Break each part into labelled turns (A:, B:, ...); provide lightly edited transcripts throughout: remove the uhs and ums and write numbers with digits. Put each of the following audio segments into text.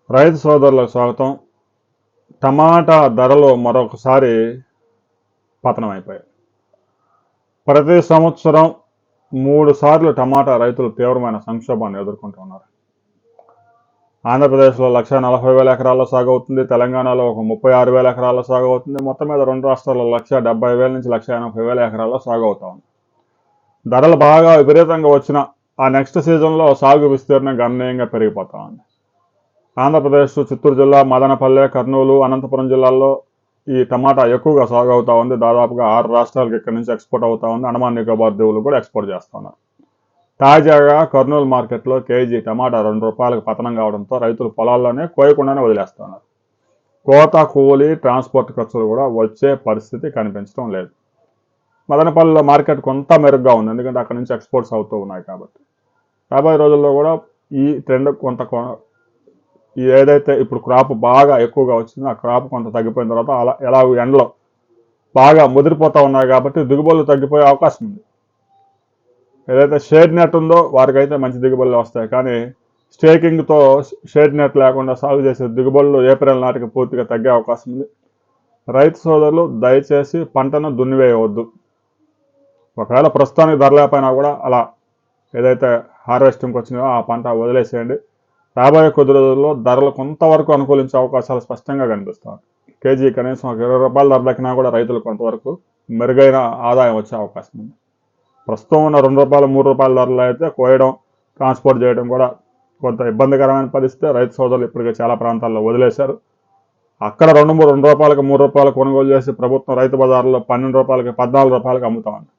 A: రైతు సోదరులకు స్వాగతం. టమాటా ధరలు మరొకసారి పతనం అయిపోయాయి. ప్రతి సంవత్సరం 3 సార్లు టమాటా రైతులు తీవ్రమైన సంక్షోభాన్ని ఎదుర్కొంటున్నారు. ఆంధ్రప్రదేశ్లో 1,40,000 ఎకరాల్లో సాగు అవుతుంది. తెలంగాణలో ఒక 36,000 ఎకరాల్లో సాగు అవుతుంది. మొత్తం మీద 2 రాష్ట్రాల్లో 1,70,000 నుంచి 1,80,000 ఎకరాల్లో సాగు అవుతా ఉంది. ధరలు బాగా విపరీతంగా వచ్చిన ఆ నెక్స్ట్ సీజన్లో సాగు విస్తీర్ణం గణనీయంగా పెరిగిపోతా ఉంది. ఆంధ్రప్రదేశ్, చిత్తూరు జిల్లా, మదనపల్లె, కర్నూలు, అనంతపురం జిల్లాల్లో ఈ టమాటా ఎక్కువగా సాగు అవుతా ఉంది. దాదాపుగా 6 రాష్ట్రాలకు ఇక్కడి నుంచి ఎక్స్పోర్ట్ అవుతా ఉంది. అండమాన్ నికోబార్ దీవులు కూడా ఎక్స్పోర్ట్ చేస్తా ఉన్నారు. తాజాగా కర్నూలు మార్కెట్లో కేజీ టమాటా ₹2 పతనం కావడంతో రైతులు పొలాల్లోనే కోయకుండానే వదిలేస్తున్నారు. కోత, కూలి, ట్రాన్స్పోర్ట్ ఖర్చులు కూడా వచ్చే పరిస్థితి కనిపించడం లేదు. మదనపల్లిలో మార్కెట్ కొంత మెరుగ్గా ఉంది, ఎందుకంటే అక్కడి నుంచి ఎక్స్పోర్ట్స్ అవుతూ ఉన్నాయి కాబట్టి. రాబోయే రోజుల్లో కూడా ఈ ట్రెండ్ ఏదైతే ఇప్పుడు క్రాప్ బాగా ఎక్కువగా వచ్చిందో ఆ క్రాప్ కొంత తగ్గిపోయిన తర్వాత ఎలా ఎండలో బాగా ముదిరిపోతూ ఉన్నాయి కాబట్టి దిగుబడులు తగ్గిపోయే అవకాశం ఉంది. ఏదైతే షేడ్ నెట్ ఉందో వారికైతే మంచి దిగుబడులు వస్తాయి, కానీ స్టేకింగ్తో షేడ్ నెట్ లేకుండా సాగు చేసే దిగుబడులు ఏప్రిల్ నాటికి పూర్తిగా తగ్గే అవకాశం ఉంది. రైతు సోదరులు దయచేసి పంటను దున్నివేయవద్దు. ఒకవేళ ప్రస్తుతానికి ధర లేకపోయినా కూడా అలా ఏదైతే హార్వెస్టింగ్కి వచ్చినాయో ఆ పంట వదిలేసేయండి. రాబోయే కొద్ది రోజుల్లో ధరలు కొంతవరకు అనుకూలించే అవకాశాలు స్పష్టంగా కనిపిస్తాయి. కేజీ కనీసం ఒక ₹20 ధర దక్కినా కూడా రైతులు కొంతవరకు మెరుగైన ఆదాయం వచ్చే అవకాశం ఉంది. ప్రస్తుతం ఉన్న ₹2, ₹3 ధరలు అయితే కోయడం, ట్రాన్స్పోర్ట్ చేయడం కూడా కొంత ఇబ్బందికరమైన పరిస్థితి. రైతు సోదరులు ఇప్పటికే చాలా ప్రాంతాల్లో వదిలేశారు. అక్కడ ₹2, ₹3 కొనుగోలు చేసి ప్రభుత్వం రైతు బజార్లో ₹12, ₹14 అమ్ముతామని,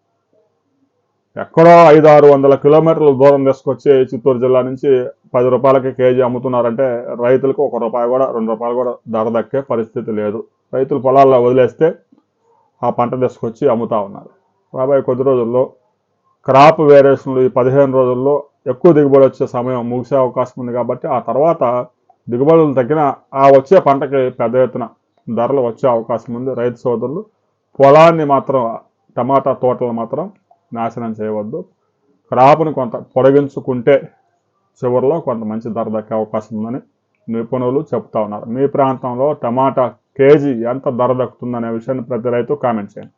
A: ఎక్కడో 500-600 కిలోమీటర్ల దూరం తీసుకొచ్చి చిత్తూరు జిల్లా నుంచి ₹10 కేజీ అమ్ముతున్నారంటే రైతులకు ₹1 కూడా ₹2 కూడా ధర దక్కే పరిస్థితి లేదు. రైతులు పొలాల్లో వదిలేస్తే ఆ పంట తీసుకొచ్చి అమ్ముతా ఉన్నారు. రాబోయే కొద్ది రోజుల్లో క్రాప్ వేరియేషన్లు ఈ 15 రోజుల్లో ఎక్కువ దిగుబడి వచ్చే సమయం ముగిసే అవకాశం ఉంది కాబట్టి ఆ తర్వాత దిగుబడులు తగ్గిన ఆ వచ్చే పంటకి పెద్ద ఎత్తున ధరలు వచ్చే అవకాశం ఉంది. రైతు సోదరులు పొలాన్ని మాత్రం, టమాటా తోటలు మాత్రం నాశనం చేయవద్దు. క్రాప్ను కొంత పొడిగించుకుంటే చివరిలో కొంత మంచి ధర దక్కే అవకాశం ఉందని నిపుణులు చెప్తా ఉన్నారు. మీ ప్రాంతంలో టమాటా కేజీ ఎంత ధర దక్కుతుందనే విషయాన్ని ప్రతి రైతు కామెంట్ చేయండి.